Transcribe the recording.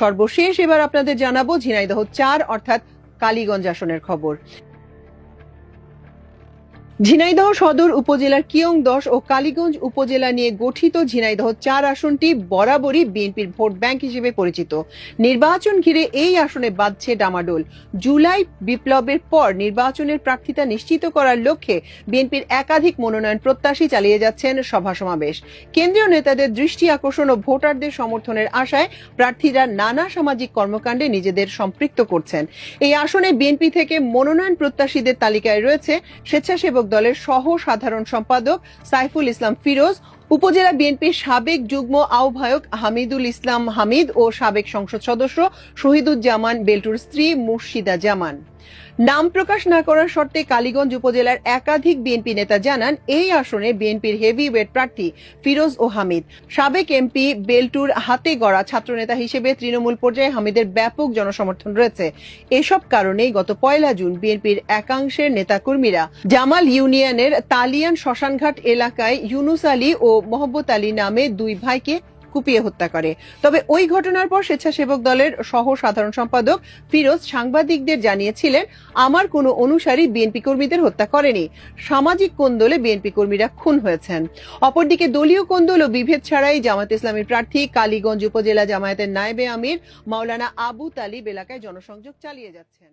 সর্বশেষ এবার আপনাদের জানাবো ঝিনাইদহ ৪ অর্থাৎ কালীগঞ্জ আসনের খবর। ঝিনাইদহ সদর উপজেলার কিয়ং ১০ ও কালীগঞ্জ উপজেলা নিয়ে গঠিত ঝিনাইদহ ৪ আসনটি বরাবরই বিএনপির ভোট ব্যাংক হিসেবে পরিচিত। নির্বাচন ঘিরে এই আসনে বাজছে ডামাডোল। জুলাই বিপ্লবের পর নির্বাচনের প্রার্থিতা নিশ্চিত করার লক্ষ্যে বিএনপির একাধিক মনোনয়ন প্রত্যাশী চালিয়ে যাচ্ছেন সভা সমাবেশ। কেন্দ্রীয় নেতাদের দৃষ্টি আকর্ষণ ও ভোটারদের সমর্থনের আশায় প্রার্থীরা নানা সামাজিক কর্মকাণ্ডে নিজেদের সম্পৃক্ত করছেন। এই আসনে বিএনপি থেকে মনোনয়ন প্রত্যাশীদের তালিকায় রয়েছে স্বেচ্ছাসেবক দলের সহ সাধারণ সম্পাদক সাইফুল ইসলাম ফিরোজ, উপজেলা বিএনপির সাবেক যুগ্ম আহ্বায়ক হামিদুল ইসলাম হামিদ ও সাবেক সংসদ সদস্য শহীদুজ্জামান বেল্টুর স্ত্রী মুর্শিদা জামান। নাম প্রকাশ না করার শর্তে কালীগঞ্জ উপজেলার একাধিক বিএনপি নেতা জানান, এই আসনে বিএনপির হেভিওয়েট প্রার্থী ফিরোজ ও হামিদ। সাবেক এমপি বেল্টুর হাতে গড়া ছাত্রনেতা হিসেবে তৃণমূল পর্যায়ে হামিদের ব্যাপক জনসমর্থন রয়েছে। এসব কারণেই গত ১ জুন বিএনপির একাংশের নেতাকর্মীরা জামাল ইউনিয়নের তালিয়ান শ্মশানঘাট এলাকায় ইউনুস আলী ও মোহাম্মদ আলী নামে ২ ভাইকে কুপিয়ে হত্যা করে। তবে ওই ঘটনার পর স্বেচ্ছাসেবক দলের সহ সাধারণ সম্পাদক ফিরোজ সাংবাদিকদের জানিয়েছিলেন, আমার কোনো অনুসারী বিএনপি কর্মীদের হত্যা করেনি, সামাজিক কোন্দলে বিএনপি কর্মীরা খুন হয়েছেন। অপরদিকে দলীয় কোন্দল ও বিভেদ ছাড়াই জামায়াত ইসলামীর প্রার্থী কালীগঞ্জ উপজেলা জামায়াতের নায়েবে আমির মাওলানা আবু তালিব এলাকায় জনসংযোগ চালিয়ে যাচ্ছেন।